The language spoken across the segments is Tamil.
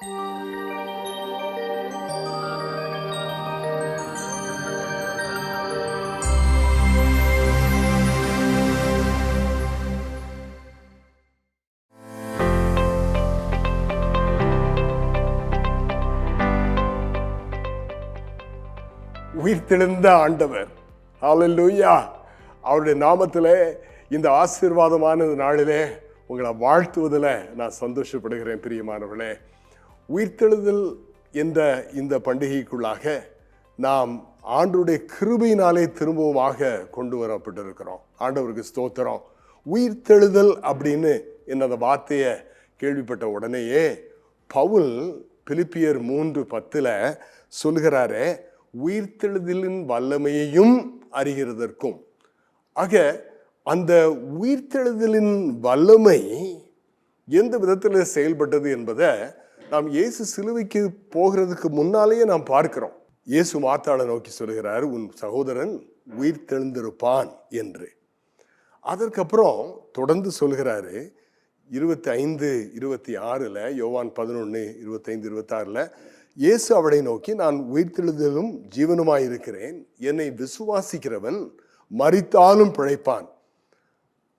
உயிர்த்தெழுந்த ஆண்டவர், ஹல்லேலூயா, அவருடைய நாமத்திலே இந்த ஆசீர்வாதமான நாளிலே உங்களை வாழ்த்துவதில் நான் சந்தோஷப்படுகிறேன். பிரியமானவர்களே, உயிர்த்தெழுதல் என்ற இந்த பண்டிகைக்குள்ளாக நாம் ஆண்டவருடைய கிருபையினாலே திரும்பவுமாக கொண்டு வரப்பட்டிருக்கிறோம். ஆண்டவருக்கு ஸ்தோத்திரம். உயிர்த்தெழுதல் அப்படின்னு அந்த வார்த்தையை கேள்விப்பட்ட உடனேயே பவுல் பிலிப்பியர் 3:10 சொல்கிறாரே, உயிர்த்தெழுதலின் வல்லமையையும் அறிகிறதற்கும். ஆக அந்த உயிர்த்தெழுதலின் வல்லமை எந்த விதத்தில் செயல்பட்டது என்பதை நாம் இயேசு சிலுவைக்கு போகிறதுக்கு முன்னாலேயே நாம் பார்க்கிறோம். இயேசு மார்த்தாளை நோக்கி சொல்கிறார், உன் சகோதரன் உயிர்த்தெழுந்திருப்பான் என்று. அதற்கப்புறம் தொடர்ந்து சொல்கிறாரு 25:26 யோவான் 11:25-26 இயேசு அவளை நோக்கி, நான் உயிர்த்தெழுதலும் ஜீவனுமாயிருக்கிறேன், என்னை விசுவாசிக்கிறவன் மரித்தாலும் பிழைப்பான்.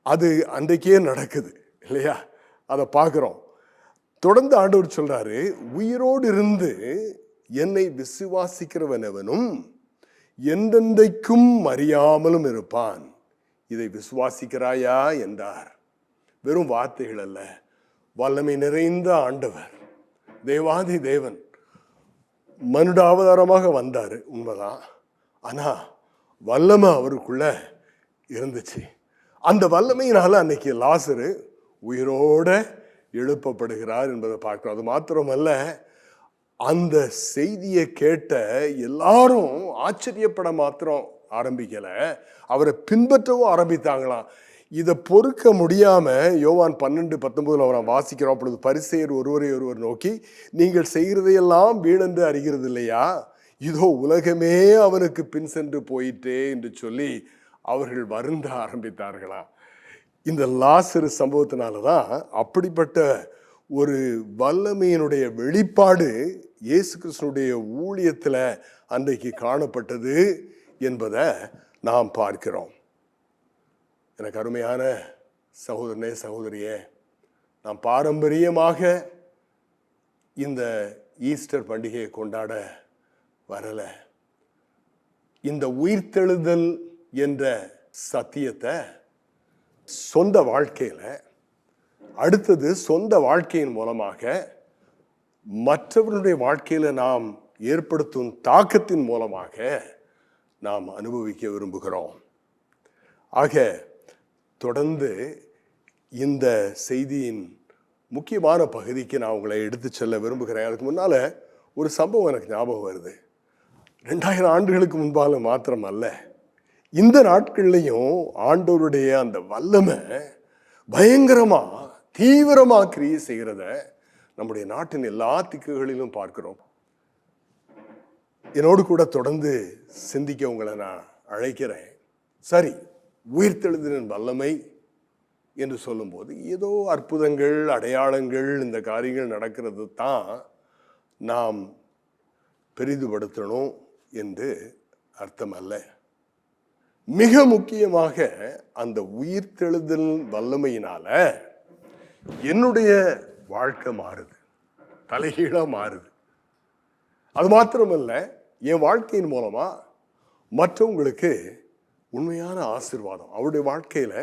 அது அன்றைக்கே நடக்குது இல்லையா? அதை பார்க்கிறோம். தொடர்ந்து ஆண்டவர் சொல்றாரு, உயிரோடு இருந்து என்னை விசுவாசிக்கிறவனவனும் என்றென்றைக்கும் மறியாமலும் இருப்பான். இதை விசுவாசிக்கிறாயா என்றார். வெறும் வார்த்தைகள் அல்ல, வல்லமை நிறைந்த ஆண்டவர், தேவாதி தேவன் மனுடாவதாரமாக வந்தாரு, உண்மைதான். ஆனா வல்லமை அவருக்குள்ள இருந்துச்சு. அந்த வல்லமையினால அன்னைக்கு லாசரு உயிரோட எழுப்பப்படுகிறார் என்பதை பார்க்கிறோம். அது மாத்திரமல்ல, அந்த செய்தியை கேட்ட எல்லாரும் ஆச்சரியப்பட மாத்திரம் ஆரம்பிக்கல, அவரை பின்பற்றவும் ஆரம்பித்தாங்களாம். இதை பொறுக்க முடியாம யோவான் 12:19 அவரை வாசிக்கிறோம். அப்பொழுது பரிசேயர் ஒருவரை ஒருவர் நோக்கி, நீங்கள் செய்கிறதையெல்லாம் வீணென்று அறிகிறது இல்லையா? இதோ உலகமே அவனுக்கு பின் சென்று போயிட்டே என்று சொல்லி அவர்கள் வருந்த ஆரம்பித்தார்களாம். இந்த லாசரு சம்பவத்தினாலதான் அப்படிப்பட்ட ஒரு வல்லமையினுடைய வெளிப்பாடு இயேசு கிறிஸ்துனுடைய ஊழியத்துல அன்றைக்கு காணப்பட்டது என்பதை நாம் பார்க்கிறோம். எனக்கு அருமையான சகோதரனே, சகோதரியே, நாம் பாரம்பரியமாக இந்த ஈஸ்டர் பண்டிகையை கொண்டாட வரல. இந்த உயிர்த்தெழுதல் என்ற சத்தியத்தை சொந்த வாழ்க்கையில, அடுத்தது சொந்த வாழ்க்கையின் மூலமாக மற்றவர்களுடைய வாழ்க்கையில நாம் ஏற்படுத்தும் தாக்கத்தின் மூலமாக நாம் அனுபவிக்க விரும்புகிறோம். ஆக தொடர்ந்து இந்த செய்தியின் முக்கியமான பகுதிக்கு நான் உங்களை எடுத்து செல்ல விரும்புகிறேன். அதுக்கு முன்னால ஒரு சம்பவம் எனக்கு ஞாபகம் வருது. 2000 ஆண்டுகளுக்கு முன்பால மாத்திரம் அல்ல, இந்த நாட்கள்லையும் ஆண்டவருடைய அந்த வல்லமை பயங்கரமா தீவிரமா கிரியை செய்கிறத நம்முடைய நாட்டின் எல்லா திக்குகளிலும் பார்க்கிறோம். என்னோடு கூட தொடர்ந்து சிந்திக்க உங்களை நான் அழைக்கிறேன். சரி, உயிர்த்தெழுதலின் வல்லமை என்று சொல்லும்போது ஏதோ அற்புதங்கள், அடையாளங்கள், இந்த காரியங்கள் நடக்கிறது தான் நாம் பெரிதுபடுத்தணும் என்று அர்த்தம் அல்ல. மிக முக்கியமாக அந்த உயிர்த்தெழுதல் வல்லமையினால என்னுடைய வாழ்க்கை மாறுது, தலைகீழா மாறுது. அது மாத்திரமல்ல, என் வாழ்க்கையின் மூலமா மற்றவங்களுக்கு உண்மையான ஆசீர்வாதம், அவருடைய வாழ்க்கையில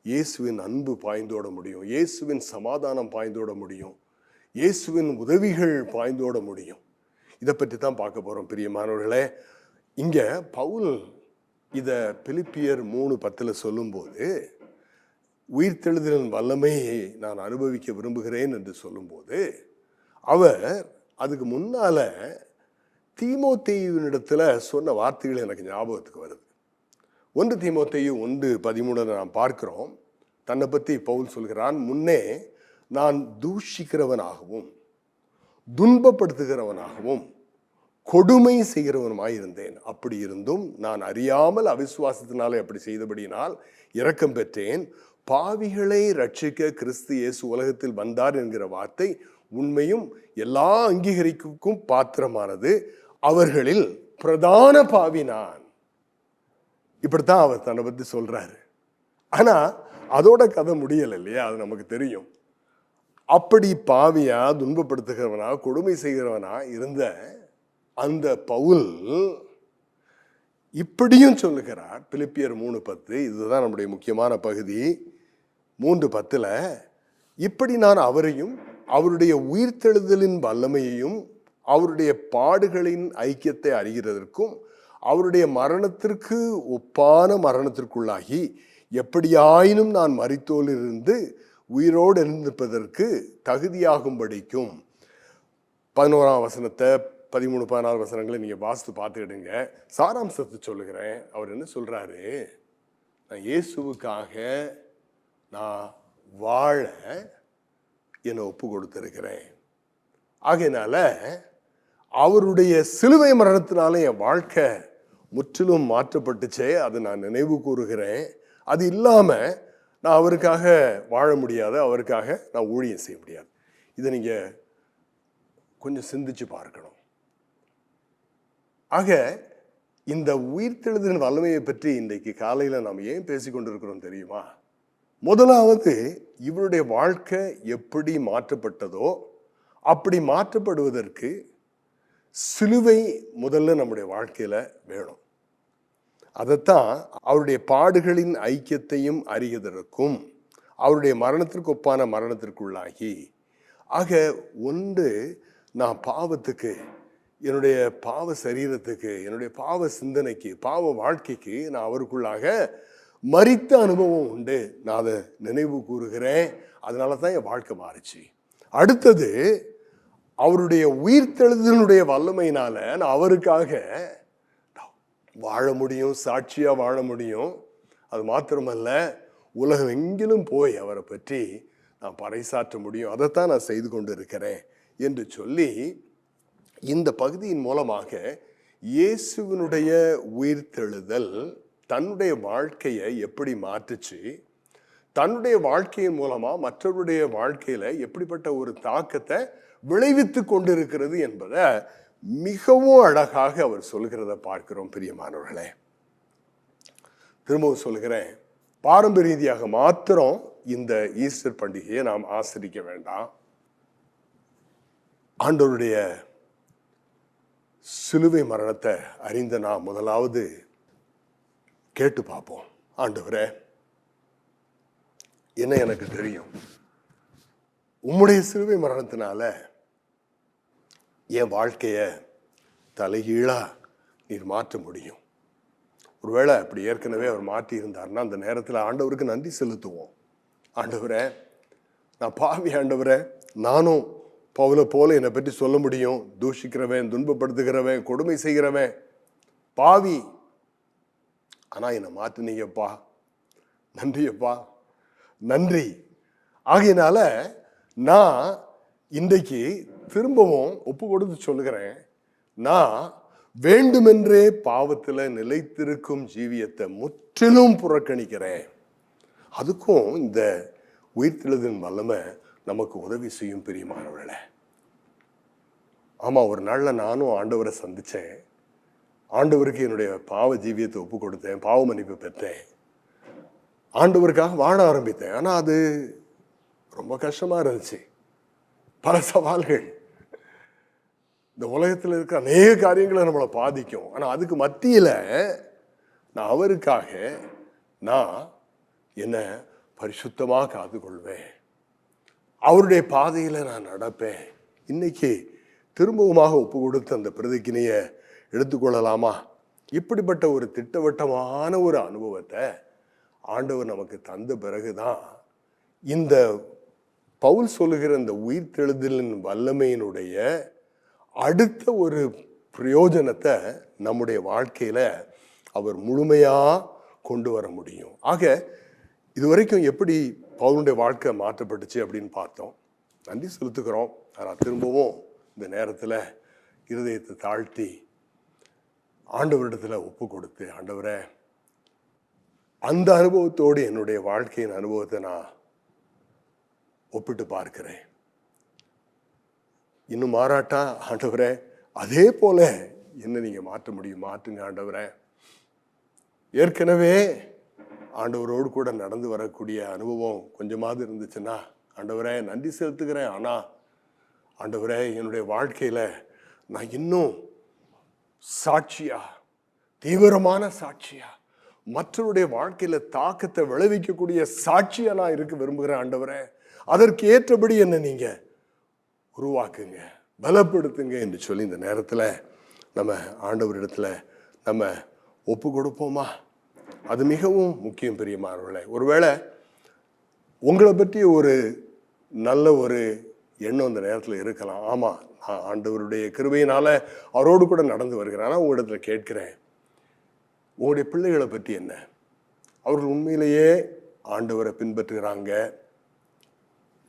இயேசுவின் அன்பு பாய்ந்தோட முடியும், இயேசுவின் சமாதானம் பாய்ந்தோட முடியும், இயேசுவின் உதவிகள் பாய்ந்தோட முடியும். இதை பற்றி தான் பார்க்க போறோம். பிரியமானவர்களே, இங்க பவுல் இதை பிலிப்பியர் 3:10 சொல்லும்போது, உயிர்த்தெழுதலின் வல்லமையை நான் அனுபவிக்க விரும்புகிறேன் என்று சொல்லும்போது, அவர் அதுக்கு முன்னால தீமோத்தேயுவினிடத்துல சொன்ன வார்த்தைகள் எனக்கு ஞாபகத்துக்கு வருது. 1 தீமோத்தேயு 1:13 நாம் பார்க்கிறோம். தன்னை பற்றி பவுல் சொல்கிறான், முன்னே நான் தூஷிக்கிறவனாகவும் துன்பப்படுத்துகிறவனாகவும் கொடுமை செய்கிறவனுமாயிருந்தேன். அப்படி இருந்தும் நான் அறியாமல் அவிசுவாசத்தினாலே அப்படி செய்தபடியினால் இரக்கம் பெற்றேன். பாவிகளை ரட்சிக்க கிறிஸ்து இயேசு உலகத்தில் வந்தார் என்கிற வார்த்தை உண்மையும் எல்லா அங்கீகரிக்கும் பாத்திரமானது. அவர்களில் பிரதான பாவி நான். இப்படித்தான் அவர் தன்னை பத்தி சொல்றாரு. ஆனா அதோட கதை முடியல இல்லையா? அது நமக்கு தெரியும். அப்படி பாவியா, துன்பப்படுத்துகிறவனா, கொடுமை செய்கிறவனா இருந்த அந்த பவுல் இப்படியும் சொல்லுகிறார். பிலிப்பியர் 3:10, இதுதான் நம்முடைய முக்கியமான பகுதி. 3:10, இப்படி நான் அவரையும் அவருடைய உயிர்த்தெழுதலின் வல்லமையையும் அவருடைய பாடுகளின் ஐக்கியத்தை அறிகிறதற்கும் அவருடைய மரணத்திற்கு ஒப்பான மரணத்திற்குள்ளாகி எப்படியாயினும் நான் மரித்தோரிலிருந்து உயிரோடு இருந்திருப்பதற்கு தகுதியாகும்படிக்கும் 11ஆம் வசனத்தை 13, 14 வசனங்களை நீங்க வாசித்து பார்த்துக்கிடுங்க. சாராம்சத்தை சொல்லுகிறேன். அவர் என்ன சொல்றாரு? நான் இயேசுவுக்காக நான் வாழ என்னை ஒப்பு கொடுத்திருக்கிறேன். ஆகையினால அவருடைய சிலுவை மரணத்தினால என் வாழ்க்கை முற்றிலும் மாற்றப்பட்டுச்சே, அதை நான் நினைவு கூறுகிறேன். அது இல்லாம நான் அவருக்காக வாழ முடியாது, அவருக்காக நான் ஊழியம் செய்ய முடியாது. இதை நீங்க கொஞ்சம் சிந்திச்சு பார்க்கணும். ஆக இந்த உயிர்த்தெழுதலின் வல்லமையை பற்றி இன்றைக்கு காலையில நாம் ஏன் பேசிக்கொண்டிருக்கிறோம் தெரியுமா? முதலாவது, இவருடைய வாழ்க்கை எப்படி மாற்றப்பட்டதோ அப்படி மாற்றப்படுவதற்கு சிலுவை முதல்ல நம்முடைய வாழ்க்கையில வேணும். அதைத்தான் அவருடைய பாடுகளின் ஐக்கியத்தையும் அறிகிறதற்கும் அவருடைய மரணத்திற்கு ஒப்பான மரணத்திற்குள்ளாகி. ஆக ஒன்று, நான் பாவத்துக்கு, என்னுடைய பாவ சரீரத்துக்கு, என்னுடைய பாவ சிந்தனைக்கு, பாவ வாழ்க்கைக்கு நான் அவருக்குள்ளாக மரித்த அனுபவம் உண்டு. நான் அதை நினைவு கூறுகிறேன். அதனால தான் என் வாழ்க்கை மாறிச்சு. அடுத்தது, அவருடைய உயிர்த்தெழுதலினுடைய வல்லமையினால நான் அவருக்காக வாழ முடியும், சாட்சியா வாழ முடியும். அது மாத்திரமல்ல, உலகம் எங்கிலும் போய் அவரை பற்றி நான் பறைசாற்ற முடியும். அதைத்தான் நான் செய்து கொண்டு இருக்கிறேன் என்று சொல்லி இந்த பகுதியின் மூலமாக இயேசுவினுடைய உயிர்த்தெழுதல் தன்னுடைய வாழ்க்கையை எப்படி மாற்றுச்சு, தன்னுடைய வாழ்க்கையின் மூலமா மற்றவருடைய வாழ்க்கையில எப்படிப்பட்ட ஒரு தாக்கத்தை விளைவித்து கொண்டிருக்கிறது என்பதை மிகவும் அழகாக அவர் சொல்கிறத பார்க்கிறோம். பிரியமானவர்களே, திரும்பவும் சொல்கிறேன், பாரம்பரிய ரீதியாக மாத்திரம் இந்த ஈஸ்டர் பண்டிகையை நாம் ஆசரிக்க வேண்டாம். ஆண்டவருடைய சிலுவை மரணத்தை அறிந்த நாம் முதலாவது கேட்டு பார்ப்போம். ஆண்டவரே, என்ன எனக்கு தெரியும், உம்முடைய சிலுவை மரணத்தினால என் வாழ்க்கைய தலைகீழா நீர் மாற்ற முடியும். ஒருவேளை அப்படி ஏற்கனவே அவர் மாற்றி இருந்தார்னா அந்த நேரத்தில் ஆண்டவருக்கு நன்றி செலுத்துவோம். ஆண்டவரே, நான் பாவி ஆண்டவரே, நானும் பவுலை போல என்னை பற்றி சொல்ல முடியும். தூஷிக்கிறவன், துன்பப்படுத்துகிறவன், கொடுமை செய்கிறவன், பாவி. ஆனா என்னை மாற்றினீங்கப்பா, நன்றியப்பா, நன்றி. ஆகையினால நான் இன்றைக்கு திரும்பவும் ஒப்பு கொடுத்து சொல்லுகிறேன், நான் வேண்டுமென்றே பாவத்தில் நிலைத்திருக்கும் ஜீவியத்தை முற்றிலும் புறக்கணிக்கிறேன். அதுக்கும் இந்த உயிர்த்தெழுதலின் வல்லமை நமக்கு உதவி செய்யும். பிரியமானவர்களே, ஆமா, ஒரு நாள்ல நானும் ஆண்டவரை சந்திச்சேன். ஆண்டவருக்கு என்னுடைய பாவ ஜீவியத்தை ஒப்பு கொடுத்தேன், பாவ மன்னிப்பு பெற்றேன், ஆண்டவருக்காக வாழ ஆரம்பித்தேன். ஆனா அது ரொம்ப கஷ்டமா இருந்துச்சு. பல சவால்கள், இந்த உலகத்தில் இருக்கிற அநேக காரியங்களை நம்மளை பாதிக்கும். ஆனா அதுக்கு மத்தியில நான் அவருக்காக நான் என்ன பரிசுத்தமாக காத்து கொள்வேன், அவருடைய பாதையில நான் நடப்பேன். இன்னைக்கு திரும்பவுமாக ஒப்பு கொடுத்து அந்த பிரதிக்கினையை எடுத்துக்கொள்ளலாமா? இப்படிப்பட்ட ஒரு திட்டவட்டமான ஒரு அனுபவத்தை ஆண்டவர் நமக்கு தந்த பிறகுதான் இந்த பவுல் சொல்லுகிற இந்த உயிர்த்தெழுதலின் வல்லமையினுடைய அடுத்த ஒரு பிரயோஜனத்தை நம்முடைய வாழ்க்கையில அவர் முழுமையா கொண்டு வர முடியும். ஆக இதுவரைக்கும் எப்படி பவுலுடைய வாழ்க்கை மாற்றப்பட்டுச்சு அப்படின்னு பார்த்தோம். நன்றி செலுத்துக்கிறோம். ஆனால் திரும்பவும் இந்த நேரத்தில் இருதயத்தை தாழ்த்தி ஆண்டவரிடத்துல ஒப்பு கொடுத்து, ஆண்டவரே, அந்த அனுபவத்தோடு என்னுடைய வாழ்க்கையின் அனுபவத்தை நான் ஒப்பிட்டு பார்க்கிறேன். இன்னும் மாறாட்டா, ஆண்டவரே அதே போல என்ன நீங்க மாற்ற முடியும், மாற்றுங்க ஆண்டவரே. ஏற்கனவே ஆண்டவரோடு கூட நடந்து வரக்கூடிய அனுபவம் கொஞ்சமாவது இருந்துச்சுன்னா, ஆண்டவரே நன்றி செலுத்துகிறேன். ஆனா ஆண்டவரே என்னுடைய வாழ்க்கையில நான் இன்னும் சாட்சியா, தீவிரமான சாட்சியா, மற்றவருடைய வாழ்க்கையில தாக்கத்தை விளைவிக்கக்கூடிய சாட்சியா நான் இருக்க விரும்புகிறேன் ஆண்டவரே. அதற்கு ஏற்றபடி என்ன நீங்க உருவாக்குங்க, பலப்படுத்துங்க என்று சொல்லி இந்த நேரத்தில் நம்ம ஆண்டவரிடத்துல நம்ம ஒப்பு கொடுப்போமா? அது மிகவும் முக்கியம் பிரியமானவர்களே. ஒருவேளை உங்களை பற்றி ஒரு நல்ல ஒரு எண்ணம் அந்த நேரத்தில் இருக்கலாம். ஆமாம், நான் ஆண்டவருடைய கிருபையினால அவரோடு கூட நடந்து வருகிறேன். ஆனால் உங்களிடத்துல கேட்கிறேன், உங்களுடைய பிள்ளைகளை பற்றி என்ன? அவர்கள் உண்மையிலேயே ஆண்டவரை பின்பற்றுகிறாங்க?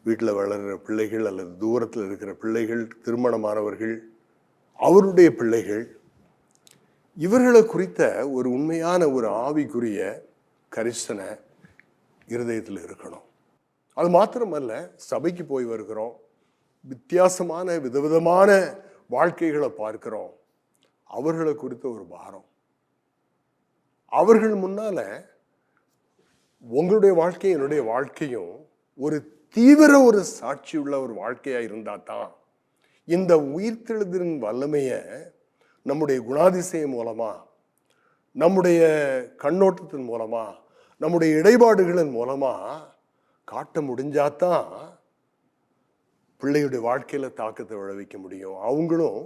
வீட்டில் வளர்கிற பிள்ளைகள் அல்லது தூரத்தில் இருக்கிற பிள்ளைகள், திருமணமானவர்கள், அவருடைய பிள்ளைகள், இவர்களை குறித்த ஒரு உண்மையான ஒரு ஆவிக்குரிய கரிசனை இருதயத்தில் இருக்கணும். அது மாத்திரமல்ல, சபைக்கு போய் வருகிறோம், வித்தியாசமான விதவிதமான வாழ்க்கைகளை பார்க்கிறோம். அவர்களை குறித்த ஒரு பாரம், அவர்கள் முன்னால உங்களுடைய வாழ்க்கையும் என்னுடைய வாழ்க்கையும் ஒரு தீவிர ஒரு சாட்சி உள்ள ஒரு வாழ்க்கையா இருந்தா தான் இந்த உயிர்த்தெழுதலின் வல்லமையை நம்முடைய குணாதிசயம் மூலமா, நம்முடைய கண்ணோட்டத்தின் மூலமா, நம்முடைய இடைபாடுகளின் மூலமா காட்ட முடிஞ்சாதான் பிள்ளையுடைய வாழ்க்கையில தாக்கத்தை விளைவிக்க முடியும். அவங்களும்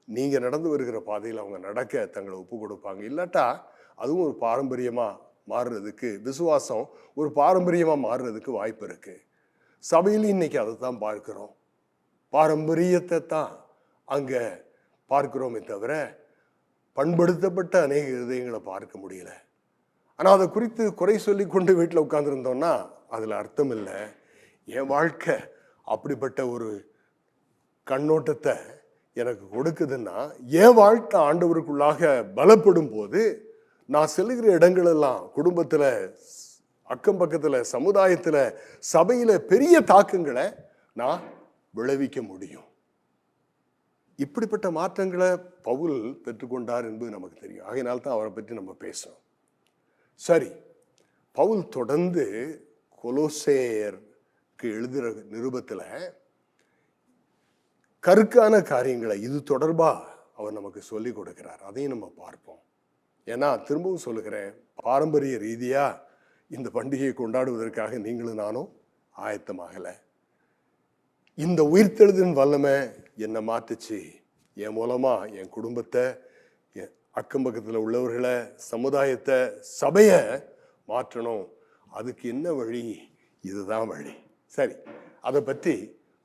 நீங்க நடந்து வருகிற பாதையில் அவங்க நடக்க தங்களை ஒப்பு கொடுப்பாங்க. இல்லாட்டா அதுவும் ஒரு பாரம்பரியமா மாறுறதுக்கு, விசுவாசம் ஒரு பாரம்பரியமா மாறுறதுக்கு வாய்ப்பு இருக்கு. சபையில் இன்னைக்கு அதை தான் பார்க்கிறோம். பாரம்பரியத்தை தான் அங்க பார்க்கிறோமே தவிர பண்படுத்தப்பட்ட அநேக இதயங்களை பார்க்க முடியல. ஆனா அதை குறித்து குறை சொல்லி கொண்டு வீட்டில் உட்கார்ந்துருந்தோம்னா அதுல அர்த்தம் இல்லை. என் வாழ்க்கை அப்படிப்பட்ட ஒரு கண்ணோட்டத்தை எனக்கு கொடுக்குதுன்னா, என் வாழ்க்கை ஆண்டவருக்குள்ளாக பலப்படும் போது நான் செல்லுகிற இடங்கள் எல்லாம் குடும்பத்துல, அக்கம் பக்கத்துல, சமுதாயத்துல, சபையில பெரிய தாக்கங்களை நான் விளைவிக்க முடியும். இப்படிப்பட்ட மாற்றங்களை பவுல் பெற்றுக்கொண்டார் என்பது நமக்கு தெரியும். ஆகையினால்தான் அவரை பற்றி நம்ம பேசணும். சரி, பவுல் தொடர்ந்து கொலோசேயருக்கு எழுதுகிற நிருபத்துல கருக்கான காரியங்களை இது தொடர்பா அவர் நமக்கு சொல்லி கொடுக்கிறார். அதையும் நம்ம பார்ப்போம். ஏன்னா திரும்பவும் சொல்லுகிறேன், பாரம்பரிய ரீதியா இந்த பண்டிகையை கொண்டாடுவதற்காக நீங்களும் நானும் ஆயத்தமாகலை. இந்த உயிர்த்தெழுதலின் வல்லமை என்னை மாற்றுச்சு. என் மூலமா என் குடும்பத்தை, என் அக்கம் பக்கத்தில் உள்ளவர்களை, சமுதாயத்தை, சபையை மாற்றணும். அதுக்கு என்ன வழி? இதுதான் வழி. சரி, அதை பற்றி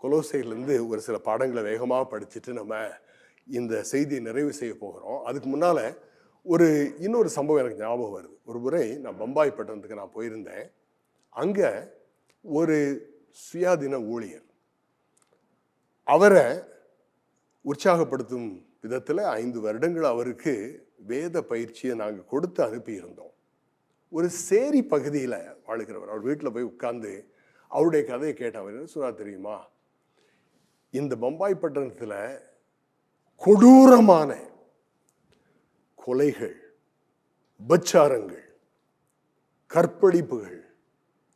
கொலோசையிலிருந்து ஒரு சில பாடங்களை வேகமாக படிச்சுட்டு நம்ம இந்த செய்தியை நிறைவு செய்ய போகிறோம். அதுக்கு முன்னால இன்னொரு சம்பவம் எனக்கு ஞாபகம் வருது. ஒரு முறை நான் பம்பாய் பட்டணத்துக்கு நான் போயிருந்தேன். அங்க ஒரு சுயாதீன ஊழியர், அவரை உற்சாகப்படுத்தும் விதத்தில் 5 வருடங்கள் அவருக்கு வேத பயிற்சியை நாங்கள் கொடுத்து அனுப்பியிருந்தோம். ஒரு சேரி பகுதியில் வாழுகிறவர். அவர் வீட்டில் போய் உட்கார்ந்து அவருடைய கதையை கேட்டால் அவர் என்ன சொன்னா தெரியுமா? இந்த பம்பாய் பட்டணத்தில் கொடூரமான கொலைகள், உபச்சாரங்கள், கற்பழிப்புகள்,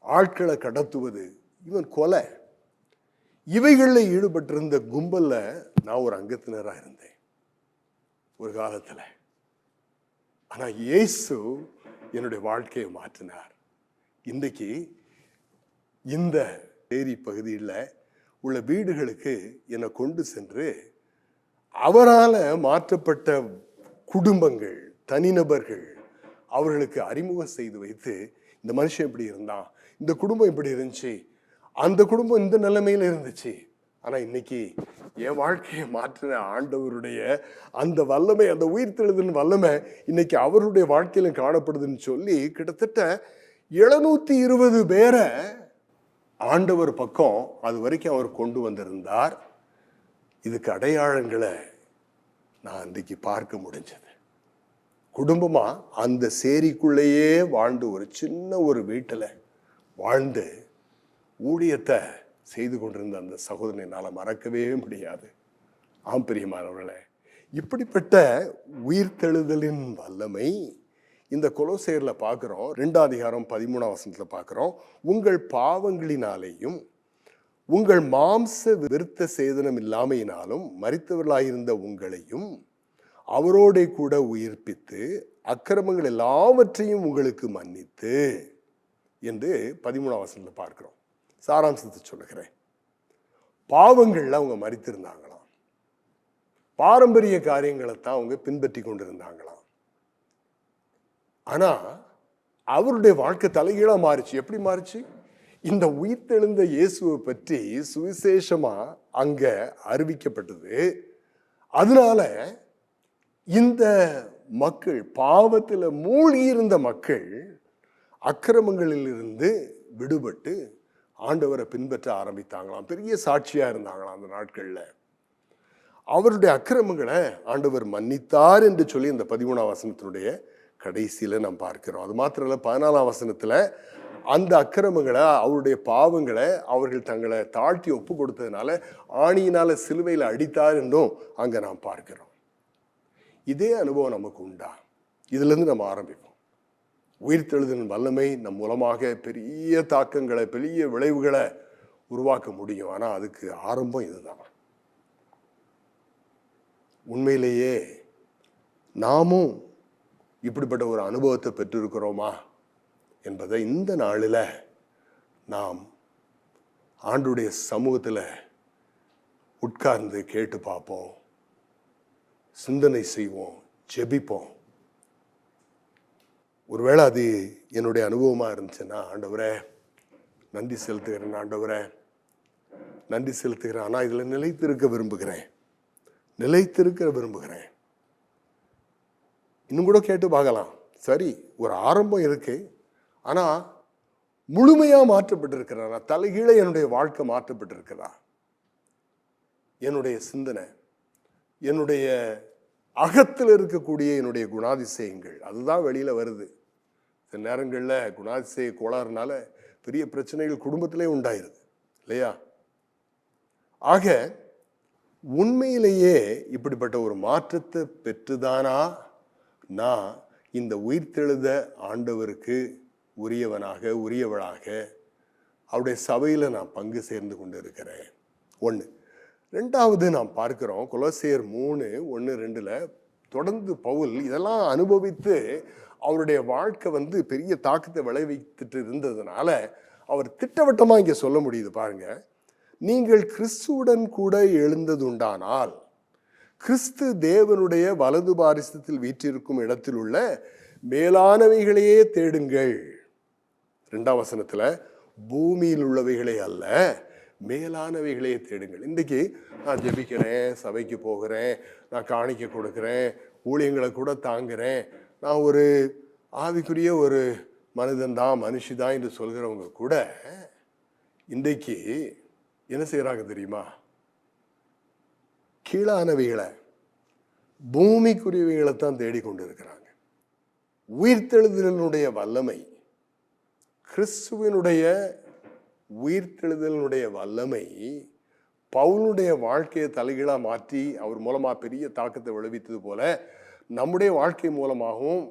ஆட்களை கடத்துவது, இவன் கொலை, இவைகளில் ஈடுபட்டிருந்த கும்பல்ல நான் ஒரு அங்கத்தினராக இருந்தேன் ஒரு காலத்துல. ஆனா இயேசு என்னுடைய வாழ்க்கையை மாற்றினார். இன்றைக்கு இந்த ஏரி பகுதியில் உள்ள வீடுகளுக்கு என்னை கொண்டு சென்று அவரால் மாற்றப்பட்ட குடும்பங்கள், தனிநபர்கள், அவர்களுக்கு அறிமுகம் செய்து வைத்து, இந்த மனுஷன் இப்படி இருந்தான், இந்த குடும்பம் இப்படி இருந்துச்சு, அந்த குடும்பம் இந்த நிலைமையில இருந்துச்சு, ஆனா இன்னைக்கு என் வாழ்க்கையை மாற்றின ஆண்டவருடைய அந்த வல்லமை, அந்த உயிர்த்தெழுதலின் வல்லமை இன்னைக்கு அவருடைய வாழ்க்கையில காணப்படுதுன்னு சொல்லி கிட்டத்தட்ட 720 பேரை ஆண்டவர் பக்கம் அது வரைக்கும் அவர் கொண்டு வந்திருந்தார். இதுக்கு அடையாளங்களை நான் அன்றைக்கு பார்க்க முடிஞ்சது. குடும்பமா அந்த சேரிக்குள்ளேயே வாழ்ந்து, ஒரு சின்ன ஒரு வீட்டில் வாழ்ந்து ஊழியத்தை செய்து கொண்டிருந்த அந்த சகோதரனை என்னால் மறக்கவே முடியாது. ஆம் பிரியமானவர்களே, இப்படிப்பட்ட உயிர்த்தெழுதலின் வல்லமை இந்த கொலோசையர்ல பார்க்கிறோம். 2:13 பார்க்கிறோம். உங்கள் பாவங்களினாலேயும் உங்கள் மாம்ச விருத்த சேதனம் இல்லாமையினாலும் மரித்தவர்களாயிருந்த உங்களையும் அவரோட கூட உயிர்ப்பித்து அக்கிரமங்கள் எல்லாவற்றையும் உங்களுக்கு மன்னித்து என்று 13 பார்க்கிறோம். சாராம்சத்தை சொல்லுகிறேன். பாவங்கள்ல அவங்க மரித்திருந்தாங்களாம். பாரம்பரிய காரியங்களை தான் அவங்க பின்பற்றி கொண்டிருந்தாங்களாம். ஆனா அவருடைய வாழ்க்கை தலைகீழா மாறிச்சு. எப்படி மாறிச்சு? இந்த உயிர்த்தெழுந்த இயேசுவை பற்றி சுவிசேஷமா அங்க அறிவிக்கப்பட்டது. அதனால இந்த மக்கள், பாவத்தில் மூழ்கி இருந்த மக்கள், அக்கிரமங்களில் இருந்து விடுபட்டு ஆண்டவரை பின்பற்ற ஆரம்பித்தாங்களாம். பெரிய சாட்சியா இருந்தாங்களாம் அந்த நாட்கள்ல. அவருடைய அக்கிரமங்களை ஆண்டவர் மன்னித்தார் என்று சொல்லி இந்த 13 கடைசியில நாம் பார்க்கிறோம். அது மாத்திரம் இல்ல, 14 அந்த அக்கிரமங்களை, அவருடைய பாவங்களை அவர்கள் தங்களை தாழ்த்தி ஒப்பு கொடுத்ததுனால ஆணியினால சிலுவையில் அடித்தார் என்றும் அங்க நாம் பார்க்கிறோம். இதே அனுபவம் நமக்கு உண்டா? இதுல இருந்து நம்ம ஆரம்பிப்போம். உயிர்த்தெழுதலின் வல்லமை நம் மூலமாக பெரிய தாக்கங்களை, பெரிய விளைவுகளை உருவாக்க முடியும். ஆனா அதுக்கு ஆரம்பம் இதுதான். உண்மையிலேயே நாமும் இப்படிப்பட்ட ஒரு அனுபவத்தை பெற்றிருக்கிறோமா என்பதை இந்த நாளில் நாம் ஆண்டுடைய சமூகத்தில் உட்கார்ந்து கேட்டு பார்ப்போம், சிந்தனை செய்வோம், ஜெபிப்போம். ஒருவேளை அது என்னுடைய அனுபவமாக இருந்துச்சுன்னா, ஆண்டவரே நன்றி செலுத்துகிறேன், ஆண்டவரே நன்றி செலுத்துகிறேன், ஆனால் இதில் நிலைத்திருக்க விரும்புகிறேன். இன்னும் கூட கேட்டு பார்க்கலாம். சரி, ஒரு ஆரம்பம் இருக்கு, ஆனால் முழுமையாக மாற்றப்பட்டிருக்கிறா? தலைகீழ என்னுடைய வாழ்க்கை மாற்றப்பட்டிருக்கிறதா? என்னுடைய சிந்தனை, என்னுடைய அகத்தில் இருக்கக்கூடிய என்னுடைய குணாதிசயங்கள், அதுதான் வெளியில வருது. சில நேரங்களில் குணாதிசய கோளாறுனால பெரிய பிரச்சனைகள் குடும்பத்திலே உண்டாயிருது இல்லையா? ஆக உண்மையிலேயே இப்படிப்பட்ட ஒரு மாற்றத்தை பெற்றுதானா நான் இந்த உயிர்த்தெழுத ஆண்டவருக்கு உரியவளாக அவருடைய சபையில் நான் பங்கு சேர்ந்து கொண்டு இருக்கிறேன்? ஒன்று. ரெண்டாவது, நாம் பார்க்கிறோம் கொலோசியர் 3:1-2 தொடர்ந்து பவுல் இதெல்லாம் அனுபவித்து அவருடைய வாழ்க்கை பெரிய தாக்கத்தை விளைவித்துட்டு இருந்ததுனால அவர் திட்டவட்டமாக இங்கே சொல்ல முடியுது. பாருங்க, நீங்கள் கிறிஸ்துவுடன் கூட எழுந்ததுண்டானால் கிறிஸ்து தேவனுடைய வலது பாரிசத்தில் வீற்றிருக்கும் இடத்தில் உள்ள மேலானவைகளையே தேடுங்கள். 2 பூமியில் உள்ளவைகளே அல்ல, மேலானவைகளையே தேடுங்கள். இன்றைக்கு நான் ஜெபிக்கிறேன், சபைக்கு போகிறேன், நான் காணிக்கை கொடுக்குறேன், ஊழியங்களை கூட தாங்குறேன், நான் ஒரு ஆவிக்குரிய ஒரு மனிதன்தான், மனுஷிதான் என்று சொல்கிறவங்க கூட இன்றைக்கு என்ன செய்யறாங்க தெரியுமா? கீழானவைகளை, பூமிக்குரியவைகளை தான் தேடிக்கொண்டு இருக்கிறாங்க. உயிர்த்தெழுதலினுடைய வல்லமை, கிறிஸ்துவனுடைய உயிர்த்தெழுதலினுடைய வல்லமை பவுலுடைய வாழ்க்கையை தலைகீழா மாற்றி அவர் மூலமா பெரிய தாக்கத்தை விளைவித்தது போல நம்முடைய வாழ்க்கை மூலமாகவும்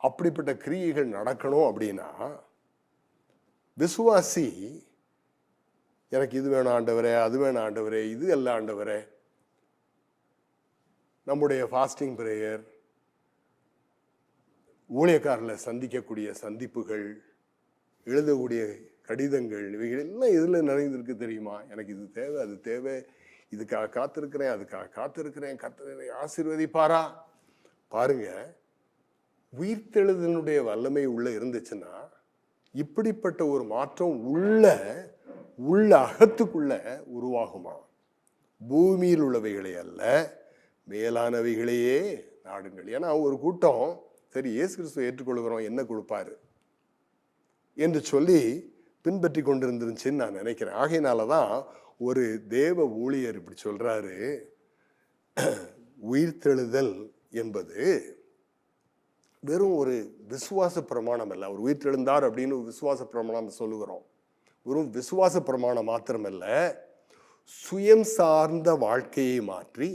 அப்படிப்பட்ட கிரியைகள் நடக்கணும். அப்படின்னா விசுவாசி எனக்கு இது வேணும் ஆண்டவரே, அது வேணும் ஆண்டவரே, இது அல்ல ஆண்டவரே, நம்முடைய ஃபாஸ்டிங் பிரேயர், ஊழியக்காரில் சந்திக்கக்கூடிய சந்திப்புகள், எழுதக்கூடிய கடிதங்கள், இவைகள் எல்லாம் எதில் நிறைந்திருக்கு தெரியுமா? எனக்கு இது தேவை, அது தேவை, இதுக்காக காத்திருக்கிறேன், அதுக்காக காத்திருக்கிறேன், கர்த்தரை ஆசீர்வதிப்பாரா? பாருங்க, உயிர்த்தெழுதலினுடைய வல்லமை உள்ள இருந்துச்சுன்னா இப்படிப்பட்ட ஒரு மாற்றம் உள்ள அகத்துக்குள்ள உருவாகுமா? பூமியில் உள்ளவைகளை அல்ல, மேலானவைகளையே நாடுங்கள். ஏன்னா ஒரு கூட்டம் சரி இயேசு கிறிஸ்துவை ஏற்றுக்கொள்கிறோம், என்ன கொடுப்பாரு என்று சொல்லி பின்பற்றி கொண்டிருந்துருச்சுன்னு நான் நினைக்கிறேன். ஆகையினாலதான் ஒரு தேவ ஊழியர் இப்படி சொல்றாரு, உயிர்த்தெழுதல் என்பது வெறும் ஒரு விசுவாச பிரமாணம் அல்ல. அவர் உயிர்த்தெழுந்தார் அப்படின்னு விசுவாச பிரமாணம் சொல்லுகிறோம். வெறும் விசுவாச பிரமாணம் மாத்திரமல்ல, சுயம் சார்ந்த வாழ்க்கையை மாற்றி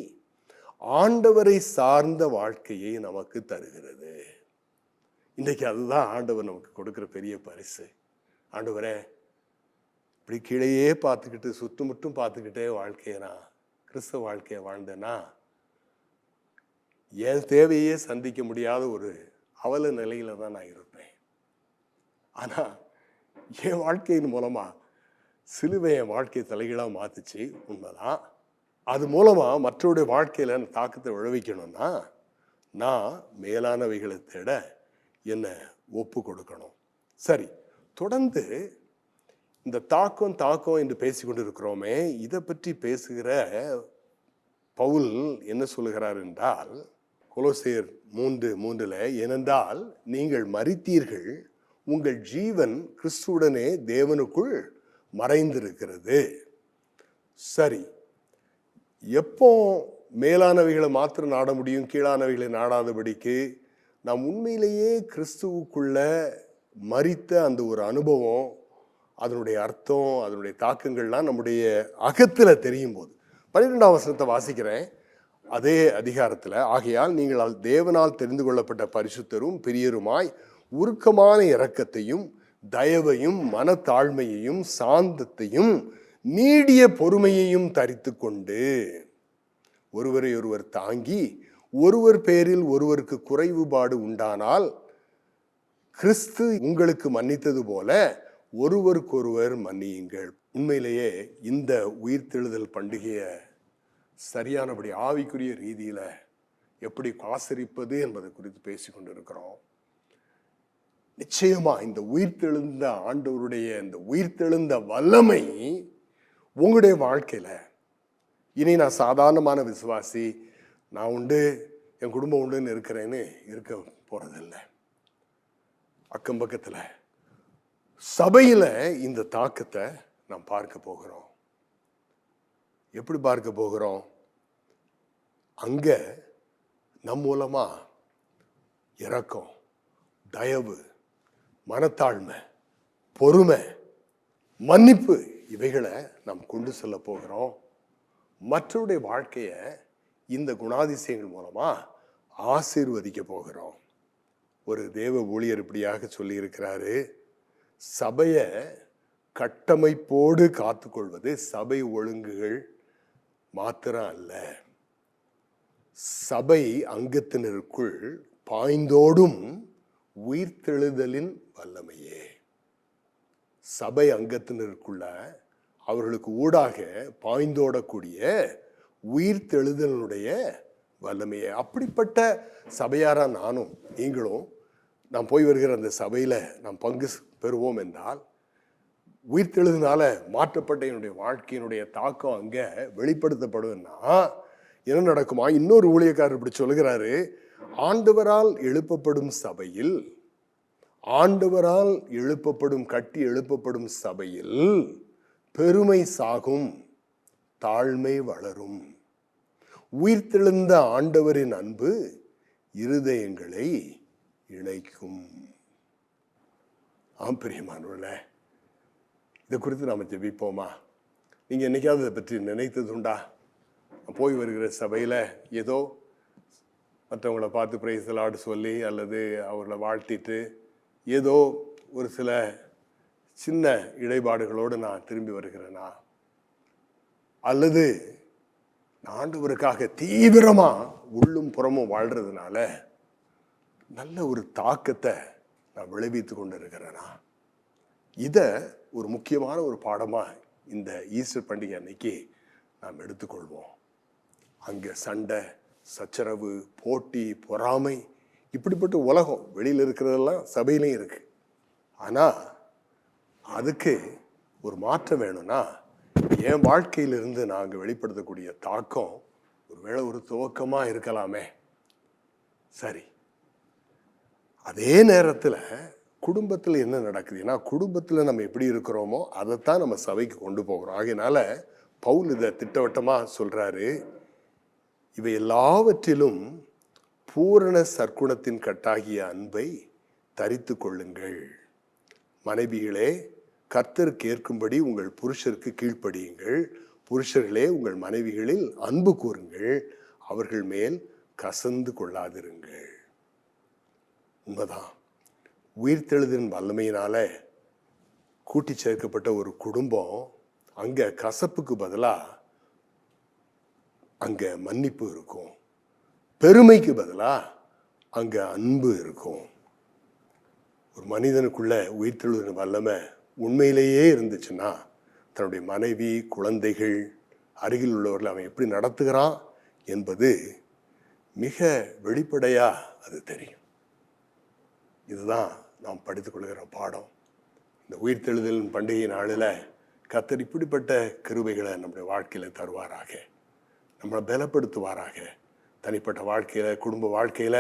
ஆண்டவரை சார்ந்த வாழ்க்கையை நமக்கு தருகிறது. இன்றைக்கு அதுதான் ஆண்டவர் நமக்கு கொடுக்கிற பெரிய பரிசு. ஆண்டவரே, இப்படி கீழேயே பார்த்துக்கிட்டு சுற்றுமுற்றும் பார்த்துக்கிட்டே வாழ்க்கையை நான் கிறிஸ்தவ வாழ்க்கையை வாழ்ந்தேன்னா என் தேவையே சந்திக்க முடியாத ஒரு அவல நிலையில தான் நான் இருப்பேன். ஆனா என் வாழ்க்கையின் மூலமா சிலுவை என் வாழ்க்கையை தலைகீழாக மாத்துச்சு, உண்மைதான். அது மூலமா மற்றவருடைய வாழ்க்கையில தாக்கத்தை விளைவிக்கணும்னா நான் மேலானவைகளை தேட என்னை ஒப்பு கொடுக்கணும். சரி, தொடர்ந்து இந்த தாக்கம் என்று பேசிக்கொண்டு இருக்கிறோமே, இதை பற்றி பேசுகிற பவுல் என்ன சொல்லுகிறார் என்றால், கொலோசியர் 3:3 ஏனென்றால் நீங்கள் மரித்தீர்கள், உங்கள் ஜீவன் கிறிஸ்துவுடனே தேவனுக்குள் மறைந்திருக்கிறது. சரி, எப்போ மேலானவைகளை மாத்திரம் நாட முடியும், கீழானவைகளை நாடாதபடிக்கு? நாம் உண்மையிலேயே கிறிஸ்துவுக்குள்ள மரித்த அந்த ஒரு அனுபவம், அதனுடைய அர்த்தம், அதனுடைய தாக்கங்கள்லாம் நம்முடைய அகத்தில் தெரியும் போது. 12ஆம் வசனத்தை வாசிக்கிறேன். அதே அதிகாரத்தில், ஆகையால் நீங்கள் தேவனால் தெரிந்து கொள்ளப்பட்ட பரிசுத்தரும் பிரியருமாய் உருக்கமான இரக்கத்தையும் தயவையும் மனத்தாழ்மையையும் சாந்தத்தையும் நீடிய பொறுமையையும் தரித்து கொண்டு ஒருவரை ஒருவர் தாங்கி ஒருவர் பேரில் ஒருவருக்கு குறைவுபாடு உண்டானால் கிறிஸ்து உங்களுக்கு மன்னித்தது போல ஒருவருக்கொருவர் மன்னியுங்கள். உண்மையிலேயே இந்த உயிர்த்தெழுதல் பண்டிகையை சரியானபடி ஆவிக்குரிய ரீதியில எப்படி ஆசரிப்பது என்பதை குறித்து பேசிக்கொண்டிருக்கிறோம். நிச்சயமா இந்த உயிர்த்தெழுந்த ஆண்டவருடைய இந்த உயிர்த்தெழுந்த வல்லமை உங்களுடைய வாழ்க்கையில, இனி நான் சாதாரணமான விசுவாசி, நான் உண்டு என் குடும்பம் உண்டுன்னு இருக்கிறேன்னு இருக்க போறதில்லை. அக்கம் பக்கத்துல சபையில இந்த தாக்கத்தை நாம் பார்க்க போகிறோம். எப்படி பார்க்க போகிறோம்? அங்க நம் மூலமா இரக்கம், தயவு, மனத்தாழ்மை, பொறுமை, மன்னிப்பு இவைகளை நாம் கொண்டு செல்ல போகிறோம். மற்றவருடைய வாழ்க்கையை இந்த குணாதிசயங்கள் மூலமா ஆசீர்வதிக்க போகிறோம். ஒரு தேவ ஊழியர் இப்படியாக சொல்லி இருக்கிறாரு, சபையை கட்டமைப்போடு காத்துக்கொள்வது சபை ஒழுங்குகள் மாத்திரம் அல்ல, சபை அங்கத்தினருக்குள் பாய்ந்தோடும் உயிர்த்தெழுதலின் வல்லமையே. சபை அங்கத்தினருக்குள்ள அவர்களுக்கு ஊடாக பாய்ந்தோடக்கூடிய உயிர்த்தெழுதலுடைய வல்லமையே. அப்படிப்பட்ட சபையாரா நானும் நீங்களும் நாம் போய் வருகிற அந்த சபையில நாம் பங்கு பெறுவோம் என்றால், உயிர்த்தெழுதினால மாற்றப்பட்ட என்னுடைய வாழ்க்கையினுடைய தாக்கம் அங்க வெளிப்படுத்தப்படும்னா என்ன நடக்குமா? இன்னொரு ஊழியக்காரர் இப்படி சொல்லுகிறாரு, ஆண்டவரால் எழுப்பப்படும் சபையில், ஆண்டவரால் எழுப்பப்படும் கட்டி எழுப்பப்படும் சபையில் பெருமை சாகும், தாழ்மை வளரும். உயிர்த்தெழுந்த ஆண்டவரின் அன்பு இருதயங்களை இணைக்கும். ஆம் பிரியமானவர்களே, இதை குறித்து நாம் ஜெபிப்போமா? நீங்கள் என்னைக்காவது இதை பற்றி நினைத்தது உண்டா? போய் வருகிற சபையில் ஏதோ மற்றவங்கள பார்த்து பிரைஸ் தி லார்ட் சொல்லி அல்லது அவர்களை வாழ்த்திட்டு ஏதோ ஒரு சில சின்ன இடைபாடுகளோடு நான் திரும்பி வருகிறேனா? அல்லது ஆண்டவருக்காக தீவிரமா உள்ளும் புறமும் வாழ்றதுனால நல்ல ஒரு தாக்கத்தை நான் விளைவித்து கொண்டு இருக்கிறேனா? இதை ஒரு முக்கியமான ஒரு பாடமா இந்த ஈஸ்டர் பண்டிகை அன்னைக்கு நாம் எடுத்துக்கொள்வோம். அங்கே சண்டை, சச்சரவு, போட்டி, பொறாமை, இப்படிப்பட்ட உலகம் வெளியில் இருக்கிறதெல்லாம் சபையிலையும் இருக்கு. ஆனால் அதுக்கு ஒரு மாற்றம் வேணும்னா என் வாழ்க்கையிலிருந்து நாங்கள் வெளிப்படுத்தக்கூடிய தாக்கம் ஒருவேளை ஒரு துவக்கமாக இருக்கலாமே. சரி, அதே நேரத்தில் குடும்பத்தில் என்ன நடக்குது? ஏன்னா குடும்பத்தில் நம்ம எப்படி இருக்கிறோமோ அதைத்தான் நம்ம சபைக்கு கொண்டு போகிறோம். ஆகையினால பவுல் இதை திட்டவட்டமாக சொல்கிறாரு, இவை எல்லாவற்றிலும் பூரண சற்குணத்தின் கட்டாகிய அன்பை தரித்து கொள்ளுங்கள். மனைவிகளே, கர்த்தருக்கு ஏற்கும்படி உங்கள் புருஷருக்கு கீழ்ப்படியுங்கள். புருஷர்களே உங்கள் மனைவிகளில் அன்பு கூறுங்கள், அவர்கள் மேல் கசந்து கொள்ளாதிருங்கள். உண்மைதான். உயிர்த்தெழுதின் வல்லமையினால கூட்டி சேர்க்கப்பட்ட ஒரு குடும்பம், அங்க கசப்புக்கு பதிலாக அங்க மன்னிப்பு இருக்கும், பெருமைக்கு பதிலாக அங்க அன்பு இருக்கும். ஒரு மனிதனுக்குள்ள உயிர்த்தெழுதின் வல்லமை உண்மையிலேயே இருந்துச்சுன்னா தன்னுடைய மனைவி, குழந்தைகள், அருகில் உள்ளவர்கள் அவன் எப்படி நடத்துகிறான் என்பது மிக வெளிப்படையா அது தெரியும். இதுதான் நாம் படித்துக் கொள்கிற பாடம். இந்த உயிர்த்தெழுதல் பண்டிகை நாளில் கர்த்தர் இப்படிப்பட்ட கிருபைகளை நம்முடைய வாழ்க்கையில தருவாராக, நம்மளை பலப்படுத்துவாராக. தனிப்பட்ட வாழ்க்கையில, குடும்ப வாழ்க்கையில,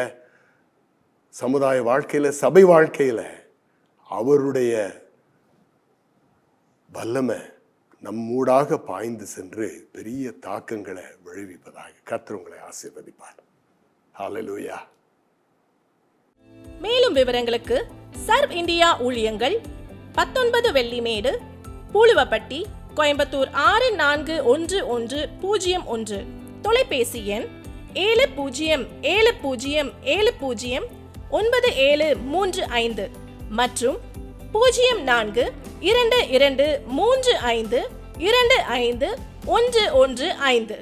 சமுதாய வாழ்க்கையில, சபை வாழ்க்கையில அவருடைய வல்லமை நம்மூடாக பாய்ந்து சென்று பெரிய தாக்கங்களை விளைவிப்பதாக. கர்த்தர் உங்களை ஆசீர்வதிப்பார். ஹல்லேலூயா. மேலும் விவரங்களுக்கு சர்வ் இந்தியா ஊழியங்கள் 19 வெள்ளிமேடு, பூலுவப்பட்டி, கோயம்புத்தூர் 641101, தொலைபேசி எண் 7070709735 மற்றும் 04-2235-25-115.